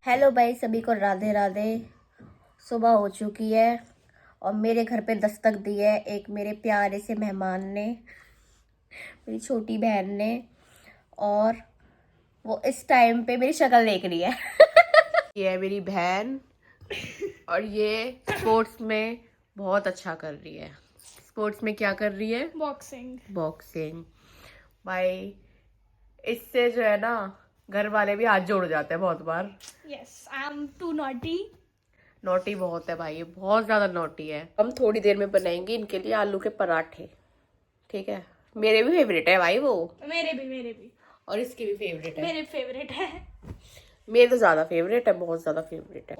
Hello भाई, सभी को राधे राधे। सुबह हो चुकी है और मेरे घर पे दस्तक दी है एक मेरे प्यारे से मेहमान ने, मेरी छोटी बहन ने। और वो इस टाइम पे मेरी शक्ल देख रही है। ये है मेरी बहन और ये स्पोर्ट्स में बहुत अच्छा कर रही है। स्पोर्ट्स में क्या कर रही है? बॉक्सिंग। भाई इससे जो है ना, घर वाले भी हाथ जोड़ जाते हैं बहुत बार। Yes, I am too naughty. Naughty बहुत है भाई, ये बहुत ज्यादा नोटी है। हम थोड़ी देर में बनाएंगे इनके लिए आलू के पराठे, ठीक है? मेरे भी फेवरेट है भाई वो। मेरे भी और इसके भी फेवरेट है। मेरे फेवरेट है। मेरे तो ज्यादा फेवरेट है, बहुत ज्यादा फेवरेट है।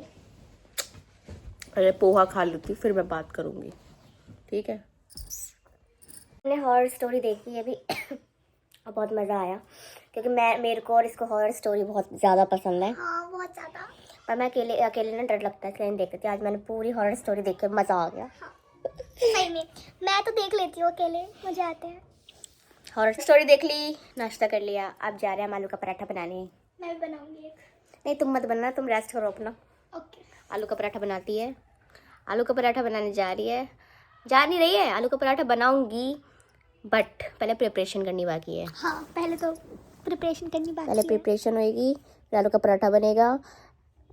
पहले पोहा खा लेती फिर मैं बात करूंगी, ठीक है? मैंने हॉरर स्टोरी देखी है अभी और बहुत मज़ा आया, क्योंकि मेरे को और इसको हॉरर स्टोरी बहुत ज़्यादा पसंद है। हाँ, बहुत ज्यादा। पर मैं अकेले ना डर लगता है, इसलिए नहीं देखती थी। आज मैंने पूरी हॉरर स्टोरी देख के मज़ा आ गया। सही में मैं तो देख लेती हूँ अकेले, मजे आते हैं। हॉरर स्टोरी देख ली, नाश्ता कर लिया, अब जा रहे हैं हम आलू का पराठा बनाने। मैं भी बनाऊंगी एक। नहीं, तुम मत बनना, तुम रेस्ट करो अपना। ओके। आलू का पराठा बनाती है, आलू का पराठा बनाने जा नहीं रही है। आलू का पराठा बनाऊंगी, बट पहले प्रिपरेशन करनी बाकी है। हाँ, पहले तो प्रिपरेशन करनी बाकी पहले है। प्रिपरेशन होएगी, फिर आलू का पराठा बनेगा।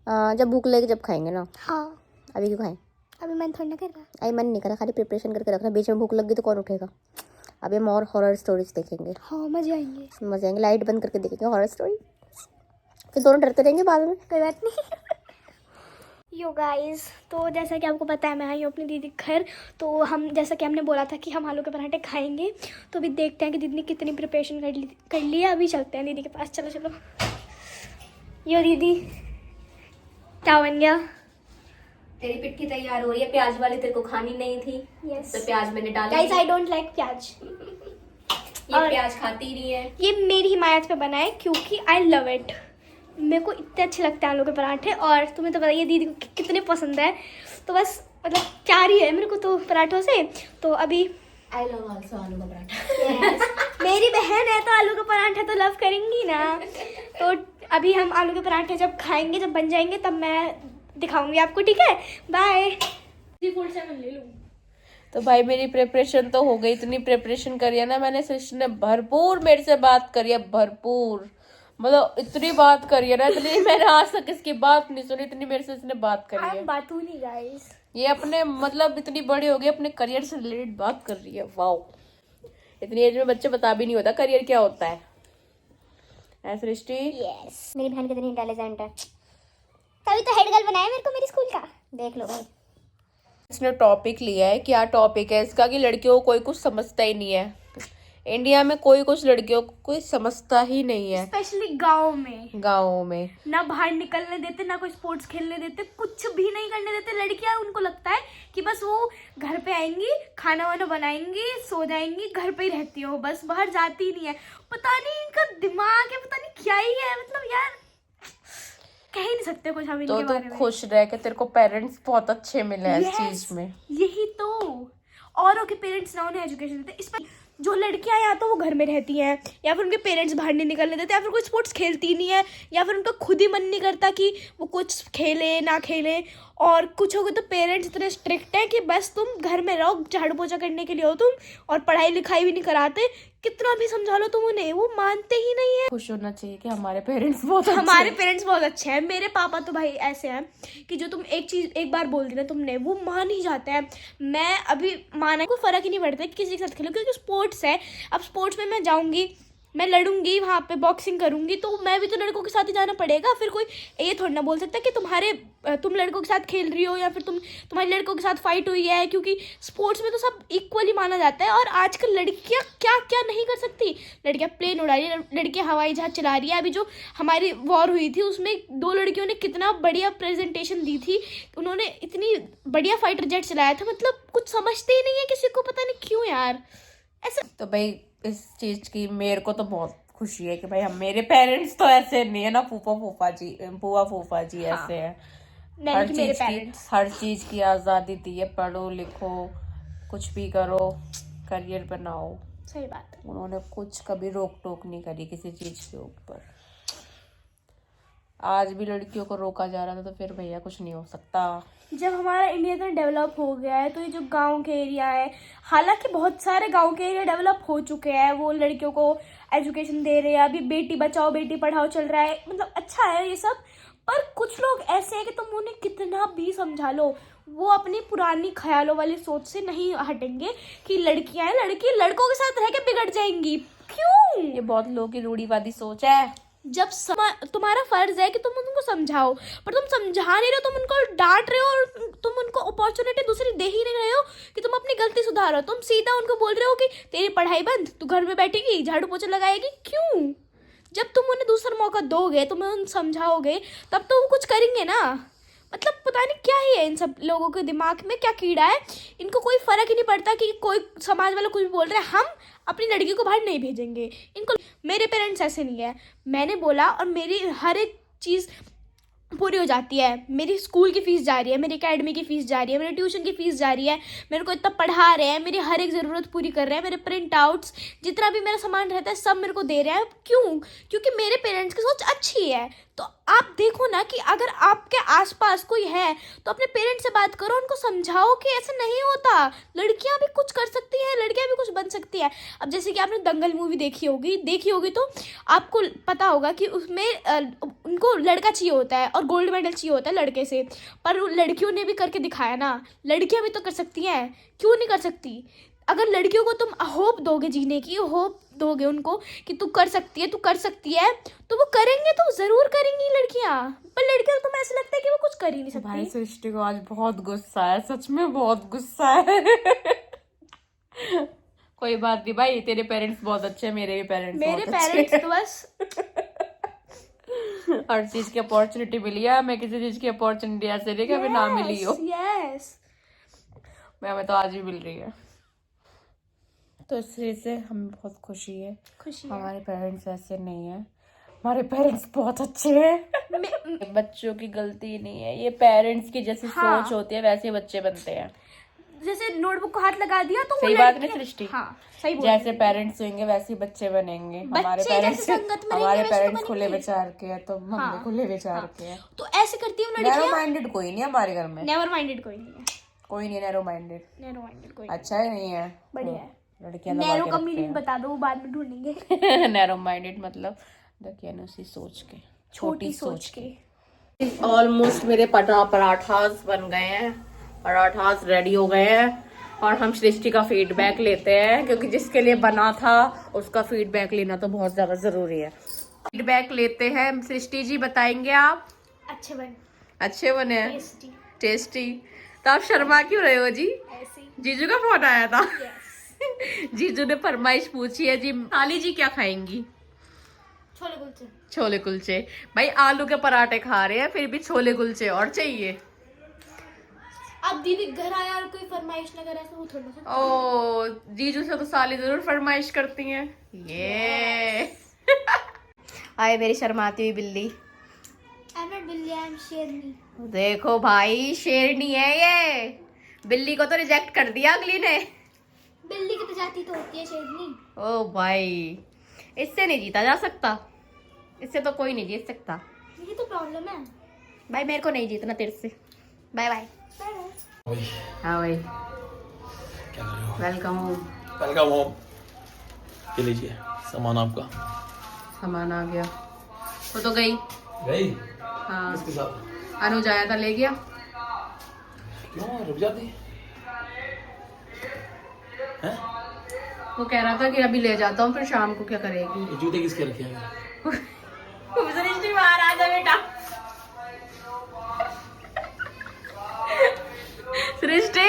जब भूख लगेगी जब खाएंगे ना। हाँ, अभी क्यों खाएं? अभी मन थोड़ा ना कर रहा। अभी मन नहीं करा, खाली प्रिपरेशन करके रखना। बीच में भूख लग गई तो कौन उठेगा? अभी हम और हॉरर स्टोरीज देखेंगे, हाँ, मजे आएंगे। मजे आएंगे। लाइट बंद करके देखेंगे हॉरर स्टोरी, फिर दोनों डरते रहेंगे बाद में। कोई बात नहीं। यो गाइस, तो जैसा कि आपको पता है मैं आई हूँ अपनी दीदी के घर। तो हम, जैसा कि हमने बोला था कि हम आलू के पराठे खाएंगे, तो अभी देखते हैं कि दीदी ने कितनी प्रिपरेशन कर ली है। अभी चलते हैं दीदी के पास। चलो चलो। यो दीदी, क्या बन गया? तेरी पिट्ठी तैयार हो रही है। प्याज वाली तेरे को खानी नहीं थी, यस। तो प्याज मैंने डाला। गाइस, आई डोंट लाइक प्याज। ये प्याज खाती ही नहीं है। ये मेरी हिमायत पे बना है क्योंकि आई लव इट। मेरे को इतने अच्छे लगते हैं आलू के पराठे, और तुम्हें तो बताइए दीदी को कितने पसंद है। तो बस मतलब प्यार ही है मेरे को तो पराठों से। तो अभी आई लव आल्सो आलू का पराठा। मेरी बहन है तो आलू का पराठा तो लव करेंगी ना। तो अभी हम आलू के पराठे जब खाएंगे, जब बन जाएंगे, तब मैं दिखाऊंगी आपको, ठीक है? बाय। फुल 7 ले लूँ। तो भाई मेरी प्रिपरेशन तो हो गई। इतनी प्रिपरेशन करी है ना मैंने, सृष्टि ने भरपूर मेरे से बात करी है, भरपूर। मतलब इतनी बात करी है ना, इतनी मैंने आज तक इसकी बात नहीं सुनी, इतनी मेरे से इसने बात करी है। बातूनी गाइस। ये अपने मतलब इतनी बड़ी हो गई, अपने करियर से रिलेटेड बात कर रही है। वाओ, इतनी एज में बच्चे बता भी नहीं होता करियर क्या होता है। सृष्टि, यस, मेरी बहन कितनी इंटेलिजेंट है। तभी तो हेड गर्ल बनाया मेरे को मेरी स्कूल का। देख लो भाई। इसने टॉपिक लिया है। क्या टॉपिक है इसका? कि लड़कियों को कोई कुछ समझता ही नहीं है। इंडिया में कोई कुछ लड़कियों को कोई समझता ही नहीं है, स्पेशली गाँव में। गाँव में ना बाहर निकलने देते, ना कोई स्पोर्ट्स खेलने देते, कुछ भी नहीं करने देते। लड़कियां, उनको लगता है कि बस वो घर पे आएंगी, खाना वाना बनाएंगी, सो जाएंगी, घर पे ही रहती हो, बस बाहर जाती ही नहीं है। पता नहीं इनका दिमाग है, पता नहीं क्या ही है। मतलब यार, कह ही नहीं सकते कुछ हम इनके बारे में। खुश रह के तेरे को पेरेंट्स बहुत अच्छे मिले हैं इस चीज में। यही तो। औरों के पेरेंट्स ना उन्हें एजुकेशन देते, इस पर जो लड़कियां या तो वो घर में रहती हैं, या फिर उनके पेरेंट्स बाहर नहीं निकलने देते, या फिर कोई स्पोर्ट्स खेलती नहीं है, या फिर उनका खुद ही मन नहीं करता कि वो कुछ खेले ना खेले। और कुछ हो गए तो पेरेंट्स इतने स्ट्रिक्ट हैं कि बस तुम घर में रहो, झाड़ू पोछा करने के लिए हो तुम, और पढ़ाई लिखाई भी नहीं कराते। कितना भी समझा लो तुम उन्हें, वो मानते ही नहीं है। खुश होना चाहिए कि हमारे पेरेंट्स बहुत अच्छे हमारे हैं। पेरेंट्स बहुत अच्छे हैं। मेरे पापा तो भाई ऐसे हैं कि जो तुम एक चीज़ एक बार बोल दी ना तुमने, वो मान ही जाते हैं। मैं अभी माना, कोई फर्क ही नहीं पड़ता कि किसी के साथ खेलो, क्योंकि स्पोर्ट्स है। अब स्पोर्ट्स में मैं जाऊंगी, मैं लड़ूंगी, वहाँ पे बॉक्सिंग करूंगी, तो मैं भी तो लड़कों के साथ ही जाना पड़ेगा। फिर कोई ये थोड़ा ना बोल सकता कि तुम लड़कों के साथ खेल रही हो, या फिर तुम्हारी लड़कों के साथ फाइट हुई है, क्योंकि स्पोर्ट्स में तो सब इक्वली माना जाता है। और आजकल लड़कियां क्या क्या नहीं कर सकती। लड़कियां प्लेन उड़ा रही है, लड़कियां हवाई जहाज चला रही है। अभी जो हमारी वॉर हुई थी उसमें 2 लड़कियों ने कितना बढ़िया प्रेजेंटेशन दी थी। उन्होंने इतनी बढ़िया फाइटर जेट चलाया था। मतलब कुछ समझते ही नहीं है किसी को, पता नहीं क्यों यार ऐसा। तो भाई इस चीज की मेरे को तो बहुत खुशी है कि भाई हम, मेरे पेरेंट्स तो ऐसे नहीं है ना, बुआ फूफा जी ऐसे है। हर चीज की आजादी दी है। पढ़ो लिखो, कुछ भी करो, करियर बनाओ। सही बात है। उन्होंने कुछ कभी रोक टोक नहीं करी किसी चीज के ऊपर। आज भी लड़कियों को रोका जा रहा था, तो फिर भैया कुछ नहीं हो सकता। जब हमारा इंडिया इतना डेवलप हो गया है तो ये जो गांव के एरिया है, हालांकि बहुत सारे गांव के एरिया डेवलप हो चुके हैं, वो लड़कियों को एजुकेशन दे रहे हैं, अभी बेटी बचाओ बेटी पढ़ाओ चल रहा है, मतलब अच्छा है ये सब। पर कुछ लोग ऐसे हैं कि तुम उन्हें कितना भी समझा लो, वो अपनी पुरानी ख्यालों वाली सोच से नहीं हटेंगे कि लड़कियां हैं, लड़की लड़कों के साथ रह के बिगड़ जाएंगी। क्यों? ये बहुत लोगों की रूढ़िवादी सोच है। जब तुम्हारा फर्ज है कि तुम उनको समझाओ, पर तुम समझा नहीं रहे हो, तुम उनको डांट रहे हो और तुम उनको अपॉर्चुनिटी दूसरी दे ही नहीं रहे हो कि तुम अपनी गलती सुधारो। तुम सीधा उनको बोल रहे हो कि तेरी पढ़ाई बंद, तू घर में बैठेगी झाड़ू पोछा लगाएगी। क्यों? जब तुम उन्हें दूसरा मौका दोगे, तुम्हें उन्हें समझाओगे, तब तो वो कुछ करेंगे ना। मतलब पता नहीं क्या ही है इन सब लोगों के दिमाग में, क्या कीड़ा है, इनको कोई फर्क ही नहीं पड़ता कि कोई समाज वाला कुछ भी बोल रहा है, हम अपनी लड़की को बाहर नहीं भेजेंगे। इनको, मेरे पेरेंट्स ऐसे नहीं है, मैंने बोला और मेरी हर एक चीज़ पूरी हो जाती है। मेरी स्कूल की फ़ीस जा रही है, मेरी एकेडमी की फ़ीस जा रही है, मेरी ट्यूशन की फ़ीस जा रही है, मेरे को इतना पढ़ा रहे हैं, मेरी हर एक ज़रूरत पूरी कर रहे हैं, मेरे प्रिंट आउट्स जितना भी मेरा सामान रहता है सब मेरे को दे रहे हैं। क्यों? क्योंकि मेरे पेरेंट्स की सोच अच्छी है। तो आप देखो ना कि अगर आपके आसपास कोई है तो अपने पेरेंट्स से बात करो, उनको समझाओ कि ऐसा नहीं होता, लड़कियां भी कुछ कर सकती हैं, लड़कियां भी कुछ बन सकती है। अब जैसे कि आपने दंगल मूवी देखी होगी तो आपको पता होगा कि उसमें उनको लड़का चाहिए होता है और गोल्ड मेडल चाहिए होता है लड़के से, पर लड़कियों ने भी करके दिखाया ना, लड़कियां भी तो कर सकती हैं, क्यों नहीं कर सकती? अगर लड़कियों को तुम होप दोगे, जीने की होप दोगे उनको कि तू कर सकती है, तू कर सकती है, तो वो करेंगे, तो जरूर करेंगी लड़कियां। पर लड़कियां तो तुम्हें ऐसा लगता है कि वो कुछ कर ही नहीं भाई सकती। सृष्टि को आज बहुत गुस्सा है, सच में बहुत गुस्सा है। कोई बात नहीं भाई, तेरे पेरेंट्स बहुत अच्छे हैं, मेरे भी पेरेंट्स मेरे बहुत अच्छे पेरेंट्स तो बस हर चीज की अपॉर्चुनिटी मिली है, मैं किसी चीज की अपॉर्चुनिटी ऐसे नहीं कि अभी ना मिली हो। यस, मैं तो आज भी मिल रही है, तो इस चीज से हमें बहुत खुशी है। खुशी है। हमारे पेरेंट्स ऐसे नहीं है, हमारे पेरेंट्स बहुत अच्छे हैं। बच्चों की गलती नहीं है, ये पेरेंट्स की जैसी हाँ। सोच होती है वैसे बच्चे बनते हैं। जैसे नोटबुक को हाथ लगा दिया तो वो सही बात लड़की- नहीं सृष्टि? हाँ सही बोल जैसे पेरेंट्स होंगे वैसे ही बच्चे बनेंगे। हमारे बच्चे पेरेंट्स जैसे संगत में हमारे रहेंगे, वैसे तो पेरेंट्स खुले बनेंगे। विचार के हैं, तो हम हाँ। भी खुले विचार के हैं। तो ऐसे करती हूँ नैरो लड़कियां। माइंडेड कोई नहीं है हमारे घर में, नेवर माइंडेड कोई नहीं है, कोई नहीं नैरो माइंडेड। नेरो माइंडेड कोई अच्छा है, नहीं है? बढ़िया है। लड़कियां नेरो का मीनिंग बता दो, वो बाद में ढूंढेंगे। नैरो माइंडेड मतलब दकियानुसी सोच के, छोटी सोच के। ऑलमोस्ट मेरे पराठास बन गए हैं, पराठास रेडी हो गए हैं, और हम सृष्टि का फीडबैक लेते हैं क्योंकि जिसके लिए बना था उसका फीडबैक लेना तो बहुत ज्यादा जरूरी है। फीडबैक लेते हैं। सृष्टि जी बताएंगे आप? अच्छे बन, अच्छे बने हैं, टेस्टी, टेस्टी। तो आप शर्मा क्यों रहे हो जी? ऐसे ही। जीजू का फोन आया था। Yes. जीजू ने फरमाइश पूछी है जी, साली जी क्या खाएंगी? छोले कुलचे। छोले कुलचे। भाई आलू के पराठे खा रहे हैं, फिर भी छोले कुलचे और चाहिए। अब दीदी घर आया और कोई फरमाइश ना करे, वो थोड़ा सा। ओ, जीजू से तो साली जरूर फरमाइश करती हैं। ये आए मेरी शर्माती हुई बिल्ली। आई एम नॉट बिल्ली, आई एम शेरनी। देखो भाई, शेरनी है ये। बिल्ली को तो रिजेक्ट कर दिया अगली ने। बिल्ली की प्रजाति तो होती है शेरनी। ओ भाई, इससे नहीं जीता जा सकता, इससे तो कोई नहीं जीत सकता। यही तो प्रॉब्लम है। भाई मेरे को नहीं जीतना तेरे से। Bye bye. हाँ भाई, क्या कर रहे हो? Welcome home. Welcome home. ये लीजिए सामान आपका। सामान आ गया। वो तो गई। गई? हाँ, किसके साथ? अनुज आया था, ले गया। क्यों रुक जाती हैं? वो कह रहा था कि अभी ले जाता हूँ, फिर शाम को क्या करेगी। ये जूते किसके रखे हैं? सृष्टि बाहर आ जा बेटा। सृष्टि,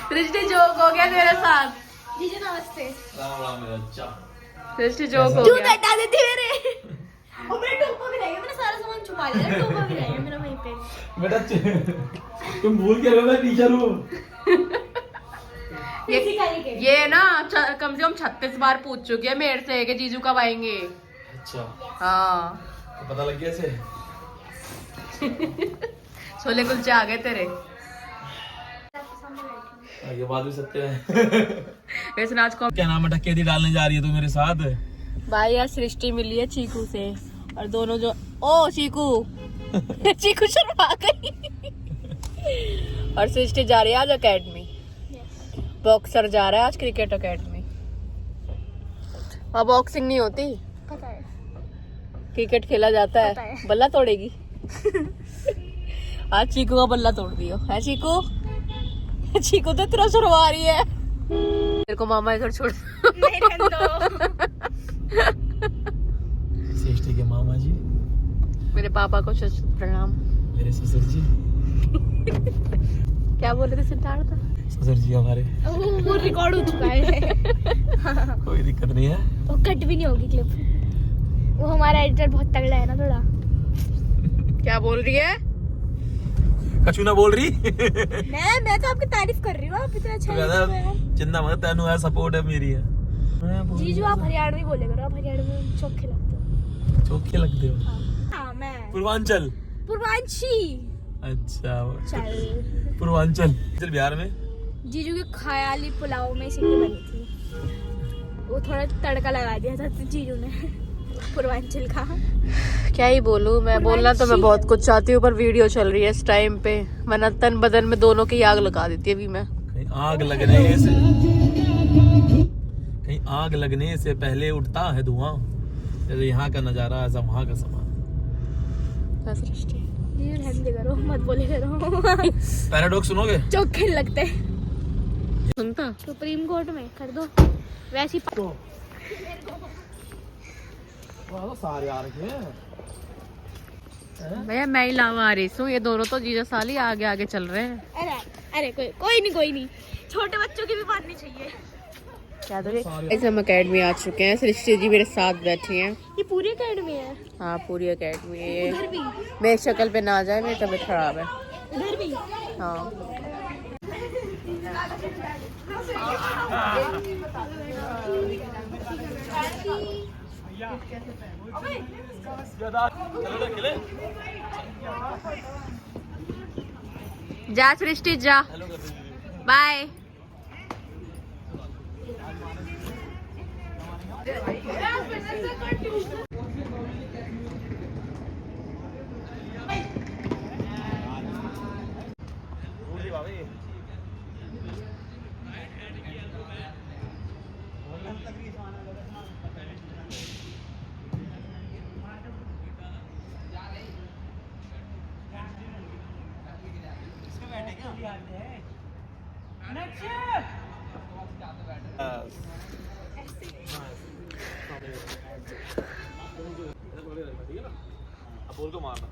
सृष्टि जोक हो गया तेरे साथ। जीजू नमस्ते। राम राम मेरा अच्छा। सृष्टि जोक हो जूता गया। हटा देती मेरे। और मेरा टोपा भी रहेगा, मैंने सारा सामान छुपा लिया, टोपा भी रहेगा मेरा वहीं पे। बेटा तुम भूल के रहो, मैं टीचर हूँ। ये ना कम से कम 36 बार पूछ चुकी है मेरे से कि जीजू कब आएंगे। अच्छा, हाँ, तो पता लग गया इसे। छोले कुलचे आ गए तेरे। ये बात भी सत्य है। वैसे आज को क्या नाम है, डकैती डालने जा रही है तू मेरे साथ? भाई यार सृष्टि मिली है चीकू से और दोनों जो ओ चीकू चीकू शर्मा गई और सृष्टि जा रही है आज अकेडमी बॉक्सर जा रहा है आज क्रिकेट अकेडमी वहाँ बॉक्सिंग नहीं होती पता है। क्रिकेट खेला जाता पता है है। बल्ला तोड़ेगी आज चीकू का बल्ला तोड़ दियो है चीकू चीकू तो तेरा सुरवा रही है तेरे को मामा घर छोड़ नहीं रहने दो। सृष्टि के मामा जी, मेरे पापा को प्रणाम मेरे ससुर जी। क्या बोल रहे थे सिद्धार्थ ससुर जी हमारे। वो रिकॉर्ड हो चुका है। कोई दिक्कत नहीं है। वो कट भी नहीं होगी क्लिप। वो हमारा एडिटर बहुत तगड़ा है ना थोड़ा। क्या बोल रही है कछु ना बोल रही। मैं तो आपकी तारीफ कर रही हूँ। आप इतना अच्छा लिख रहे हो। चिंता मत तेनू है सपोर्ट है मेरी है। जीजू आप हरियाणवी बोले करो। आप हरियाणवी चोखे लगते हो। चौके लगते हो। हाँ मैं पूर्वांचल। पूर्वांशी। अच्छा चल पूर्वांचल चल बिहार में जीजू के ख्याली पुलाव में सिंगी बनी थी। वो थोड़ा तड़का लगा दिया था जीजू ने पूर्वांचल का। क्या ही बोलूं मैं बोलना तो मैं बहुत कुछ चाहती हूँ पर वीडियो चल रही है इस टाइम पे वरना तन बदन में दोनों की आग लगा देती है अभी मैं कहीं आग लगने से पहले उठता है धुआं। जैसे यहाँ का नजारा ऐसा वहाँ का समा। जीजू रहने दे करो मत बोले करो। पैराडॉक्स सुनोगे? चोखे लगते सुनता सुप्रीम कोर्ट में कर दो वैसी। सारे आ रखे हैं। भैया मैं ही लावा आ रही हूँ ये दोनों तो जीजा साली आगे आगे चल रहे हैं अरे अरे कोई नहीं छोटे बच्चों की भी माननी चाहिए। क्या ऐसे हम अकेडमी आ चुके हैं सृष्टि जी मेरे साथ बैठी हैं ये पूरी अकेडमी है। हाँ पूरी अकेडमी है ये इधर भी मेरी शक्ल पे ना जाए मेरी तबीयत खराब है इधर भी। हाँ जा सृष्टि जा बाय बोल को मारना।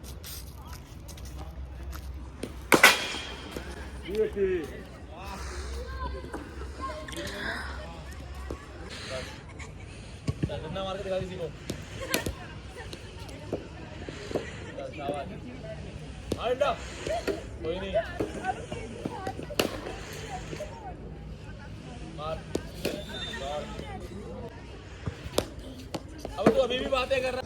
मार के दिखा किसी को। कोई नहीं मार। अब तो अभी भी बातें कर रहा।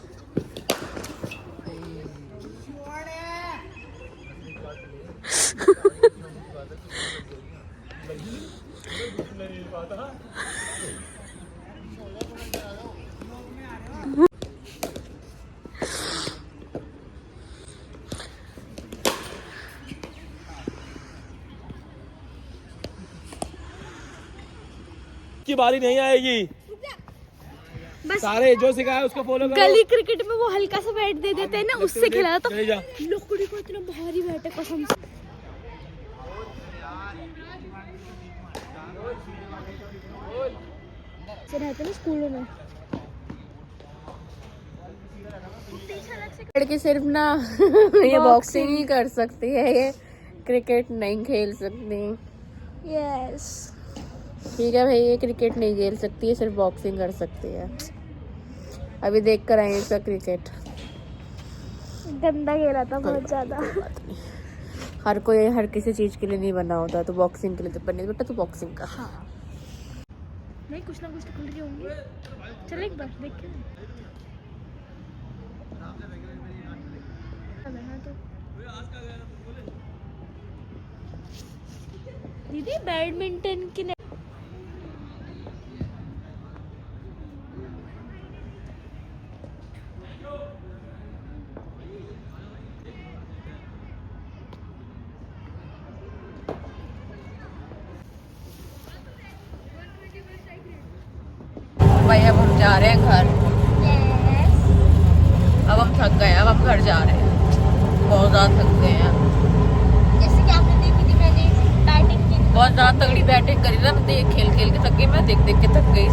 की बारी नहीं आएगी। बस सारे जो सिखाया उसको फॉलो करो। गली क्रिकेट में वो हल्का सा बैट दे देते हैं ना उससे खिलाया तो चले जा। लकड़ी को इतना भारी बैट है कसम से। रहते ना स्कूलों में लड़की सिर्फ ना ये बॉक्सिंग ही कर सकती है ये क्रिकेट नहीं खेल सकती यस। ठीक है भाई ये क्रिकेट नहीं खेल सकती है सिर्फ बॉक्सिंग कर सकती है अभी देख कर आए इसका क्रिकेट गंदा खेला था बहुत ज्यादा। हर कोई हर किसी चीज के लिए नहीं बना होता तो बॉक्सिंग के लिए तो बने बेटा तो बॉक्सिंग कर नहीं कुछ ना कुछ तो खुल रही होंगी। चल एक बार देख के दीदी बैडमिंटन की जा रहे हैं घर। अब हम थक गए, अब हम घर जा रहे हैं, बहुत ज्यादा थक गए हैं। जैसे कि आपने देखी थी मैंने बैटिंग की, बहुत ज्यादा तगड़ी बैटिंग करी ना, देख खेल खेल के थक गई, मैं देख देख के थक गई।